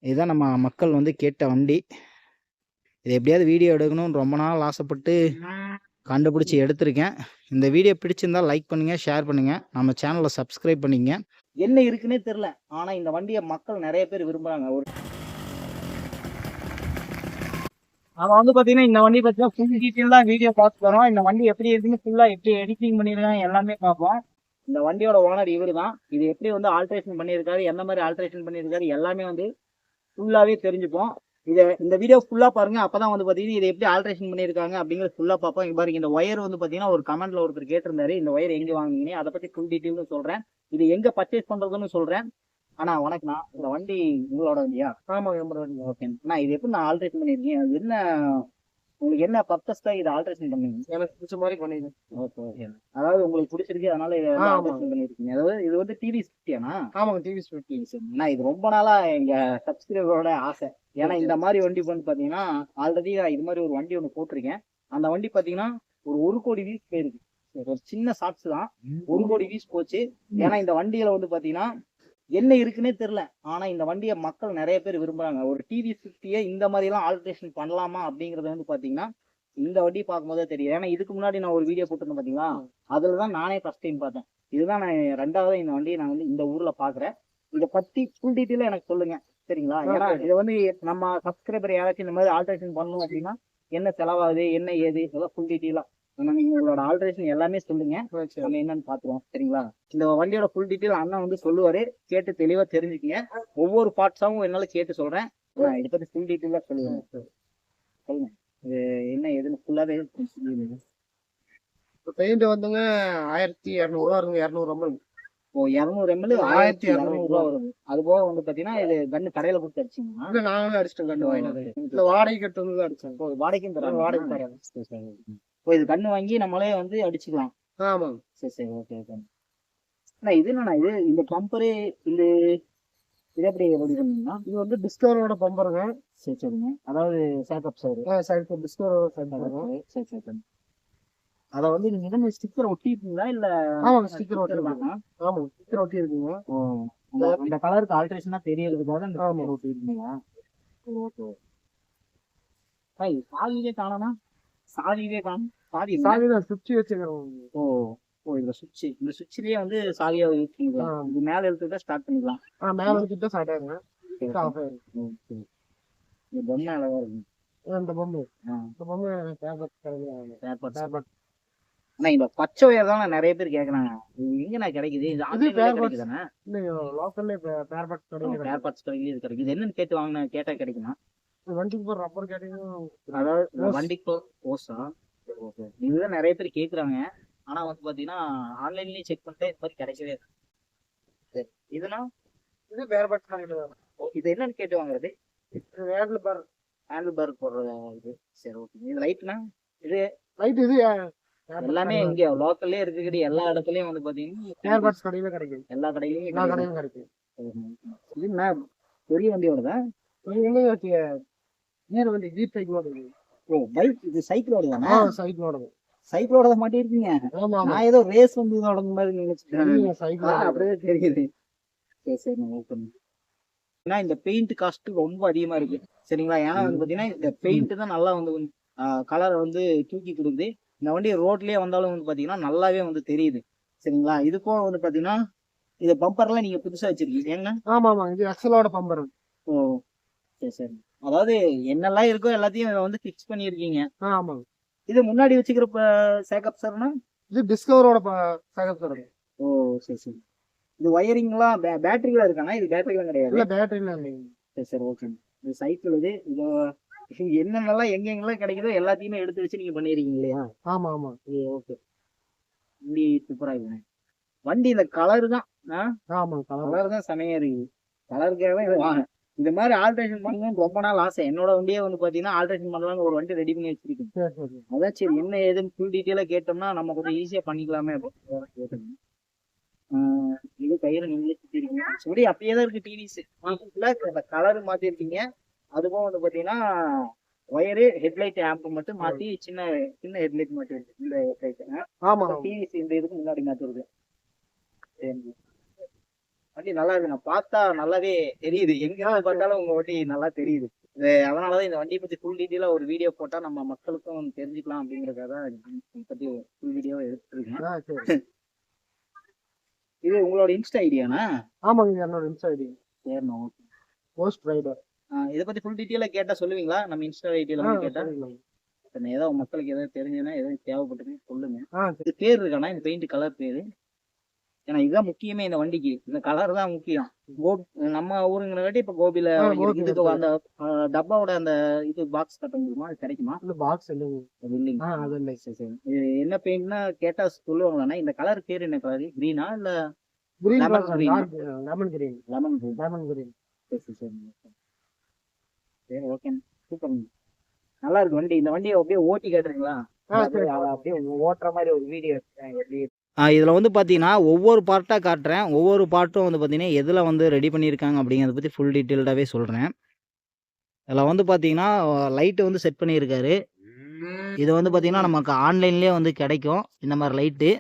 இதுதான் நம்ம மக்கள் வந்து கேட்ட வண்டி. இது எப்படியாவது வீடியோ எடுக்கணும்னு ரொம்ப நாள் ஆசைப்பட்டு கண்டுபிடிச்சி எடுத்திருக்கேன். இந்த வீடியோ பிடிச்சிருந்தா லைக் பண்ணுங்க, ஷேர் பண்ணுங்க. நம்ம சேனலை சப்ஸ்கிரைப் பண்ணிக்கங்க. என்ன இருக்குன்னே தெரியல. ஆனா இந்த வண்டியை மக்கள் நிறைய பேர் விரும்புறாங்க. நம்ம வந்து பாத்தீங்கன்னா இந்த வண்டி பத்தி ஃபுல் டீட்டெயிலா வீடியோ பார்த்து வரோம். இந்த வண்டி எப்படி இருக்குன்னு ஃபுல்லா எப்படி எடிட்டிங் பண்ணிருக்காங்க எல்லாமே பார்ப்போம். இந்த வண்டியோட ஓனர் இவரு தான். இது எப்படி வந்து ஆல்ட்ரேஷன் பண்ணியிருக்காரு, எந்த மாதிரி ஆல்ட்ரேஷன் பண்ணியிருக்காரு எல்லாமே வந்து ஃபுல்லாவே தெரிஞ்சுப்போம். இந்த வீடியோ ஃபுல்லா பாருங்க. அப்பதான் வந்து பாத்தீங்கன்னா இதை எப்படி ஆல்ட்ரேஷன் பண்ணியிருக்காங்க அப்படிங்கிறது ஃபுல்லா பார்ப்போம். இங்க பாருங்க, இந்த ஒயர் வந்து பாத்தீங்கன்னா ஒரு கமெண்ட்ல ஒருத்தர் கேட்டிருந்தாரு, இந்த ஒயர் எங்க வாங்குனீங்க, அதை பத்தி ஃபுல் டீட்டெயில் சொல்றேன். இது எங்க பர்ச்சேஸ் பண்றதுன்னு சொல்றேன். ஆனா வணக்கம்ண்ணா, இந்த வண்டி உங்களோட வண்டியா? ஆமாங்க, நம்மளோட வண்டி. ஓகே அண்ணா, இது எப்படி நான் ஆல்ட்ரேஷன் பண்ணிருக்கீங்க? அது என்ன, உங்களுக்கு என்ன பர்பஸ்க்கா இதை ஆல்ட்ரேஷன் பண்ணீங்க? எனக்கு பிடிச்ச மாதிரி பண்ணிருக்கேன். Okay okay. அதாவது உங்களுக்கு பிடிச்சிருக்கு, அதனால இதை ஆல்ட்ரேஷன் பண்ணிருக்கீங்க. அதாவது இது வந்து டிவிஎஸ் 50 ஆமாங்க, டிவிஎஸ் 50. அண்ணா, இது ரொம்ப நாளா எங்க சப்ஸ்கிரைபரோட ஆசை. ஏன்னா இந்த மாதிரி வண்டி வந்து பாத்தீங்கன்னா ஆல்ரெடி இது மாதிரி ஒரு வண்டி ஒன்று போட்டிருக்கேன். அந்த வண்டி பாத்தீங்கன்னா ஒரு கோடி வியூஸ் போயிருக்கு. ஒரு சின்ன ஷார்ட்ஸ் தான் 1 கோடி வியூஸ் போச்சு. ஏன்னா இந்த வண்டியில வந்து பாத்தீங்கன்னா என்ன இருக்குன்னே தெரியல. ஆனா இந்த வண்டியை மக்கள் நிறைய பேர் விரும்புறாங்க. ஒரு டிவிஎஸ் 50 இந்த மாதிரி எல்லாம் ஆல்ட்ரேஷன் பண்ணலாமா அப்படிங்கறது வந்து பாத்தீங்கன்னா இந்த வண்டி பார்க்கும்போதே தெரியும். ஏன்னா இதுக்கு முன்னாடி நான் ஒரு வீடியோ போட்டிருந்தேன் பாத்தீங்களா, அதுலதான் நானே ஃபர்ஸ்ட் டைம் பார்த்தேன். இதுதான் நான் ரெண்டாவது இந்த வண்டியை நான் வந்து இந்த ஊர்ல பாக்குறேன். இதை பத்தி ஃபுல் டீட்டெயிலா எனக்கு சொல்லுங்க, சரிங்களா? ஏன்னா இதை வந்து நம்ம சப்ஸ்கிரைபர் யாராச்சும் இந்த மாதிரி ஆல்ட்ரேஷன் பண்ணணும் அப்படின்னா என்ன செலவாகுது, என்ன ஏது, இதெல்லாம் ஃபுல் டீட்டெயிலா உங்களோட ஆல்ட்ரேஷன் எல்லாமே சொல்லுங்க. நம்ம என்னன்னு பாத்துருவோம், சரிங்களா? இந்த வண்டியோட ஃபுல் டீட்டெயில் அண்ணா வந்து சொல்லுவாரு. கேட்டு தெளிவா தெரிஞ்சுக்கங்க. ஒவ்வொரு பார்ட்ஸாவும் என்னால கேட்டு சொல்றேன். நான் இதை பத்தி ஃபுல் டீட்டெயிலா சொல்லுவேன். சொல்லுங்க, இது என்ன ஏதுன்னு ஃபுல்லாவே சொல்லுங்க. பெயிண்ட் வந்துங்க 1200 வருங்க. 200 ml. ஓ, 200 ml 1200 வரும். அது போக வந்து பாத்தீங்கன்னா இது கண்ணு கடையில கொடுத்து அடிச்சிங்கன்னா இல்ல, நாங்களே அடிச்சிட்டோம். கண்ணு வாங்கினது இல்ல, வாடகைக்கு எடுத்து வந்து அடிச்சோம். வாடகைக்கும் தராங்க. வாடகை தராங்க. இது கண்ணு வாங்கி நம்மளே வந்து அடிச்சுக்கலாம். ஆமாங்க. சரி சரி, ஓகே ஓகே. இது என்னண்ணா, இது இந்த பம்பரு இந்த இது எப்படி ரெடி பண்ணீங்கன்னா? இது வந்து டிஸ்கவரோட பம்பருங்க. சரி சரிங்க. அதாவது சேக்கப் சார் டிஸ்கவரோட பம்பருங்க. சரி சரி. அதை வந்து நீங்க என்ன ஸ்டிக்கர் ஒட்டிருக்கீங்களா இல்ல? ஆமாங்க, ஸ்டிக்கர் ஒட்டிருக்காங்க. ஆமாங்க, ஸ்டிக்கர் ஒட்டி இருக்குங்க. இந்த கலருக்கு ஆல்ட்ரேஷனா தெரியறதுக்காக இந்த ஸ்டிக்கர் ஒட்டி இருக்கீங்களா? ஓகே. சாவியே காணோம்னா? சாவியே காணும். சாவி தான் சுவிட்ச் வச்சுக்கிறோம். ஓ ஓ, இந்த சுவிட்ச்லயே வந்து சாவியா யூஸ் பண்ணிக்கலாம். இது மேல எடுத்துட்டா ஸ்டார்ட் பண்ணிக்கலாம். மேல எடுத்துட்டா ஸ்டார்ட் ஆயிருங்க. ஆஃப் ஆயிருங்க. இந்த பொம்மை அழகா இருக்கு. இந்த பொம்மை பேப்பர். ஆனா இந்த பச்சை ஒயர் தான் நிறைய பேர் கேக்குறாங்க. எங்க நான் கிடைக்குது? இது ஆன்லைன்ல கிடைக்குதானே? இல்ல, லோக்கல்ல பேப்பர் கடையில இது கிடைக்குது. என்னன்னு கேட்டு கேட்டா கிடைக்குமா? வண்டிக்கு போற ரப்பர் கேட்டீங்க. அதாவது வண்டிக்கு ஓசா. ஓகே, இதுதான் நிறைய பேர் கேக்குறாங்க. ஆனா வந்து பாத்தீங்கன்னா ஆன்லைன்லயே செக் பண்ணிட்டு இது மாதிரி கிடைக்கவே இல்லை. சரி, இது பேப்பர் கடையில தான். இது என்னன்னு கேட்டு வாங்குறது? ஹேண்டில் பார் போடுற இது. சரி ஓகே. இது லைட்னா? இது லைட் இது எல்லாமே இங்க லோக்கல்லே இருக்கக்கூடிய எல்லா இடத்துலயும் வந்து பாத்தீங்கன்னா கடையில கிடைக்கும். எல்லா கடையிலயும் கிடைக்கும். இது என்ன பெரிய வண்டியோடதா? நேர வண்டி ஜீப் சைக்கிளோட. ஓ, பைக். இது சைக்கிளோட தானே? சைக்கிளோட மாட்டிருக்கீங்க. நான் ஏதோ ரேஸ் வந்து இதோட மாதிரி நினைச்சிட்டேன். சைக்கிள் அப்படியே தெரியுது. சரி சரி, ஓகே. ஏன்னா இந்த பெயிண்ட் காஸ்ட் ரொம்ப அதிகமா இருக்கு, சரிங்களா? ஏன்னா வந்து பாத்தீங்கன்னா இந்த பெயிண்ட் தான் நல்லா வந்து கலரை வந்து தூக்கி கொடுக்குது. இந்த வண்டி ரோட்லயே வந்தாலும் வந்து பாத்தீங்கன்னா நல்லாவே வந்து தெரியுது, சரிங்களா? இதுக்கும் வந்து பாத்தீங்கன்னா இது பம்பர்லாம் நீங்க புதுசா வச்சிருக்கீங்க ஏன்னா? ஆமா, இது எக்ஸலோட பம்பர். ஓ சரி சரி. அதாவது என்னெல்லாம் இருக்கோ எல்லாத்தையும் வந்து பிக்ஸ் பண்ணிருக்கீங்க. ஆமாங்க. இது முன்னாடி வச்சுக்கிற சேக்கப் சார்னா? இது டிஸ்கவரோட சேக்கப் சார். ஓ சரி சரி. இது ஒயரிங்லாம் பேட்டரிலாம் இருக்கானா? இது பேட்டரிலாம் கிடையாது. இல்ல, பேட்டரிலாம் இல்லைங்க. சரி சரி, ஓகே. இது சைக்கிள். இது என்னென்னலாம் எங்கெங்கெல்லாம் கிடைக்குதோ எல்லாத்தையுமே எடுத்து வச்சு நீங்க பண்ணிருக்கீங்க இல்லையா? ஆமா. ஓகே. வண்டி சூப்பரா இருக்கு. வண்டி இந்த கலர் தான். ஆமா, கலர் தான் செமையா இருக்கு. கலருக்காக தான் வாங்க. இந்த மாதிரி ஆல்ட்ரேஷன் பண்ணணும்னு ரொம்ப நாள் ஆசை. என்னோட வண்டியே வந்து பாத்தீங்கன்னா ஆல்ட்ரேஷன் பண்ணலாம்னு ஒரு வண்டி ரெடி பண்ணி வச்சிருக்கேன். அதான் சரி என்ன ஏதுன்னு ஃபுல் டீட்டெயிலா கேட்டோம்னா நம்ம கொஞ்சம் ஈஸியா பண்ணிக்கலாமே அப்படின்னு கேட்டேன். இது கயிறு நீங்களே சுத்திருக்கீங்க. சுடி அப்படியே தான் இருக்கு டிவிஸ். கலர் மாத்திருக்கீங்க. அதுவும் வந்து பாத்தீங்கன்னா ஒயரு ஹெட்லைட் ஆம்ப் மட்டும் மாத்தி சின்ன சின்ன ஹெட்லைட் மாத்தி இருக்கு இந்த ஹெட்லைட். ஆமா, டிவிஸ் இந்த இதுக்கு முன்னாடி மாத்திருக்கு. வண்டி நல்லா இருக்குங்க, பார்த்தா நல்லாவே தெரியுது, எங்க பார்த்தாலும் உங்க வண்டி நல்லா தெரியுது. அதனாலதான் இந்த வண்டியை பத்தி ஃபுல் டீட்டெயிலா ஒரு வீடியோ போட்டா நம்ம மக்களுக்கும் தெரிஞ்சுக்கலாம் அப்படிங்கறதுக்காக இதை பத்தி ஃபுல் வீடியோ எடுத்துருக்கேன். சரி. இது உங்களோட இன்ஸ்டா ஐடியானா? ஆமாங்க, என்னோட இன்ஸ்டா ஐடி சரிண்ணா, ஓகே. Post rider. இதை பத்தி ஃபுல் டீட்டெயிலா கேட்டா சொல்லுவீங்களா? நம்ம இன்ஸ்டா ஐடியில கேட்டா ஏதோ மக்களுக்கு ஏதாவது தெரிஞ்சுன்னா ஏதாவது தேவைப்பட்டுன்னு சொல்லுங்க. இது பேர் இருக்கானா இந்த பெயிண்ட் கலர் பேரு? ஏன்னா இதுதான் முக்கியமே இந்த வண்டிக்கு, இந்த கலர் தான் முக்கியம். நம்ம ஊருங்கிறங்காட்டி இப்ப கோபில இதுக்கு அந்த டப்பாவோட அந்த இது பாக்ஸ் கட்ட முடியுமா? அது கிடைக்குமா? இல்ல பாக்ஸ் இல்லைங்க. இல்லைங்க. அது இல்லை. சரி சரி. இது என்ன பெயிண்ட்னா கேட்டா சொல்லுவாங்களாண்ணா? இந்த கலர் பேர் என்ன கலர்? கிரீனா இல்ல green lemon colour, green? Lemon green. Lemon green. Lemon green. சரி சரி சரி, ஓகே, சூப்பர். நல்லா இருக்கு வண்டி. இந்த வண்டியை அப்படியே ஓட்டி காட்டுறீங்களா? அப்படியே ஓட்டுற மாதிரி ஒரு வீடியோ எப்படி? இதில் வந்து பார்த்தீங்கன்னா ஒவ்வொரு பார்ட்டாக காட்டுறேன். ஒவ்வொரு பார்ட்டும் வந்து பார்த்தீங்கன்னா எதில் வந்து ரெடி பண்ணியிருக்காங்க அப்படிங்கிறத பற்றி ஃபுல் டீட்டெயில்டாகவே சொல்கிறேன். இதில் வந்து பார்த்தீங்கன்னா லைட்டு வந்து செட் பண்ணியிருக்காரு. இது வந்து பார்த்தீங்கன்னா நமக்கு ஆன்லைன்லேயே வந்து கிடைக்கும் இந்த மாதிரி லைட்டு.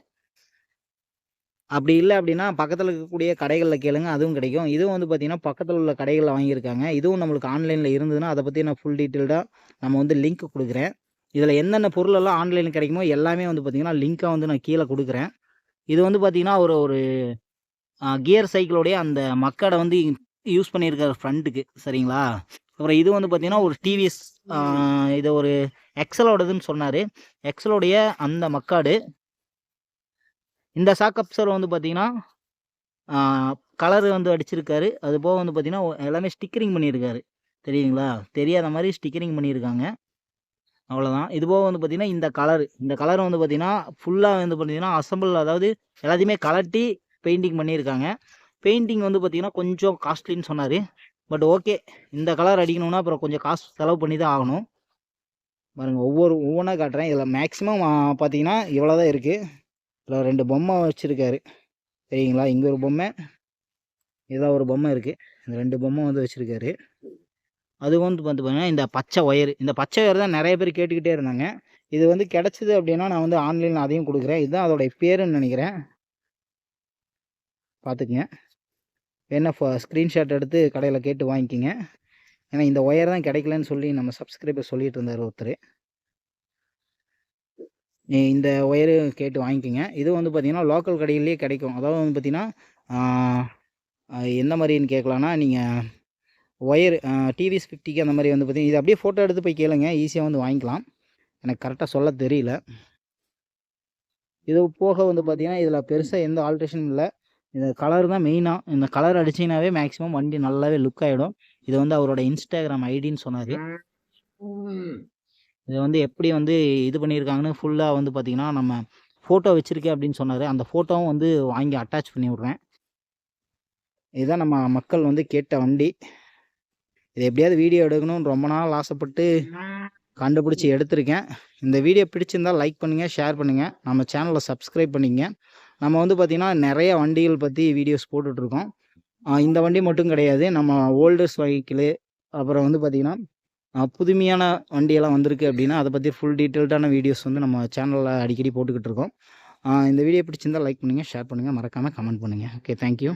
அப்படி இல்லை அப்படின்னா பக்கத்தில் இருக்கக்கூடிய கடைகளில் கேளுங்க, அதுவும் கிடைக்கும். இதுவும் வந்து பார்த்தீங்கன்னா பக்கத்தில் உள்ள கடைகளில் வாங்கியிருக்காங்க. இதுவும் நம்மளுக்கு ஆன்லைனில் இருந்ததுன்னா அதை பற்றி நான் ஃபுல் டீட்டெயில்டாக நம்ம வந்து லிங்க் கொடுக்குறேன். இதில் என்னென்ன பொருளெல்லாம் ஆன்லைனில் கிடைக்குமோ எல்லாமே வந்து பார்த்தீங்கன்னா லிங்க்காக வந்து நான் கீழே கொடுக்குறேன். இது வந்து பார்த்தீங்கன்னா ஒரு கியர் சைக்கிளோடைய அந்த மக்கடை வந்து யூஸ் பண்ணியிருக்காரு ஃப்ரண்ட்டுக்கு, சரிங்களா? அப்புறம் இது வந்து பார்த்தீங்கன்னா ஒரு டிவிஎஸ், இது ஒரு எக்ஸலோடதுன்னு சொன்னார். எக்ஸலோடைய அந்த மக்காடு. இந்த சாக்கப்சர் வந்து பார்த்தீங்கன்னா கலர் வந்து அடிச்சிருக்காரு. அது போக வந்து பார்த்தீங்கன்னா எல்லாமே ஸ்டிக்கரிங் பண்ணியிருக்காரு, தெரியுங்களா? தெரியாத மாதிரி ஸ்டிக்கரிங் பண்ணியிருக்காங்க, அவ்வளோதான். இது போக வந்து பார்த்தீங்கன்னா இந்த கலர் வந்து பார்த்தீங்கன்னா ஃபுல்லாக வந்து பார்த்தீங்கன்னா அசம்பிள், அதாவது எல்லாத்தையுமே கலட்டி பெயிண்டிங் பண்ணியிருக்காங்க. பெயிண்டிங் வந்து பார்த்தீங்கன்னா கொஞ்சம் காஸ்ட்லின்னு சொன்னார். பட் ஓகே, இந்த கலர் அடிக்கணும்னா அப்புறம் கொஞ்சம் காசு செலவு பண்ணி தான் ஆகணும். பாருங்கள், ஒவ்வொன்றா காட்டுறேன். இதில் மேக்ஸிமம் பார்த்தீங்கன்னா இவ்வளோ தான் இருக்குது. இதில் 2 பொம்மை வச்சுருக்காரு, சரிங்களா? இங்கே ஒரு பொம்மை, இதில் ஒரு பொம்மை இருக்குது. இந்த 2 பொம்மை வந்து வச்சுருக்காரு. அது வந்து பார்த்தீங்கன்னா இந்த பச்சை ஒயர் தான் நிறைய பேர் கேட்டுக்கிட்டே இருந்தாங்க. இது வந்து கிடச்சிது அப்படின்னா நான் வந்து ஆன்லைனில் அதையும் கொடுக்குறேன். இதுதான் அதோடைய பேருன்னு நினைக்கிறேன், பார்த்துக்குங்க. என்ன ஸ்க்ரீன்ஷாட் எடுத்து கடையில் கேட்டு வாங்கிக்கிங்க. ஏன்னா இந்த ஒயர் தான் கிடைக்கலன்னு சொல்லி நம்ம சப்ஸ்கிரைபர் சொல்லிட்டு இருந்தார் ஒருத்தர். இந்த ஒயரு கேட்டு வாங்கிக்கோங்க. இது வந்து பார்த்திங்கன்னா லோக்கல் கடையிலேயே கிடைக்கும். அதாவது வந்து பார்த்திங்கன்னா எந்த மாதிரின்னு கேட்கலான்னா, நீங்கள் ஒயர் டிவிஎஸ் 50க்கு அந்த மாதிரி வந்து பார்த்திங்கன்னா இது அப்படியே ஃபோட்டோ எடுத்து போய் கேளுங்க, ஈஸியாக வந்து வாங்கிக்கலாம். எனக்கு கரெக்டாக சொல்ல தெரியல. இது போக வந்து பார்த்திங்கன்னா இதில் பெருசாக எந்த ஆல்ட்ரேஷனும் இல்லை. இந்த கலர் தான் மெயினாக. இந்த கலர் அடிச்சிங்கனாவே மேக்ஸிமம் வண்டி நல்லாவே லுக் ஆகிடும். இது வந்து அவரோட இன்ஸ்டாகிராம் ஐடின்னு சொன்னார். இது வந்து எப்படி வந்து இது பண்ணியிருக்காங்கன்னு ஃபுல்லாக வந்து பார்த்திங்கன்னா நம்ம ஃபோட்டோ வச்சுருக்கேன் அப்படின்னு சொன்னார். அந்த ஃபோட்டோவும் வந்து வாங்கி அட்டாச் பண்ணி விட்றேன். இதுதான் நம்ம மக்கள் வந்து கேட்ட வண்டி. இது எப்படியாவது வீடியோ எடுக்கணும்னு ரொம்ப நாள் ஆசைப்பட்டு கண்டுபிடிச்சி எடுத்திருக்கேன். இந்த வீடியோ பிடிச்சிருந்தால் லைக் பண்ணுங்கள், ஷேர் பண்ணுங்கள், நம்ம சேனலை சப்ஸ்கிரைப் பண்ணிங்க. நம்ம வந்து பார்த்திங்கன்னா நிறைய வண்டிகள் பற்றி வீடியோஸ் போட்டுட்ருக்கோம். இந்த வண்டி மட்டும் கிடையாது, நம்ம ஓல்டர்ஸ் வெஹிக்கிளு, அப்புறம் வந்து பார்த்திங்கன்னா புதுமையான வண்டியெல்லாம் வந்திருக்கு அப்படின்னா அதை பற்றி ஃபுல் டீட்டெயில்டான வீடியோஸ் வந்து நம்ம சேனலில் அடிக்கடி போட்டுக்கிட்டு இருக்கோம். இந்த வீடியோ பிடிச்சிருந்தால் லைக் பண்ணுங்கள், ஷேர் பண்ணுங்கள், மறக்காமல் கமெண்ட் பண்ணுங்கள். Okay, thank you.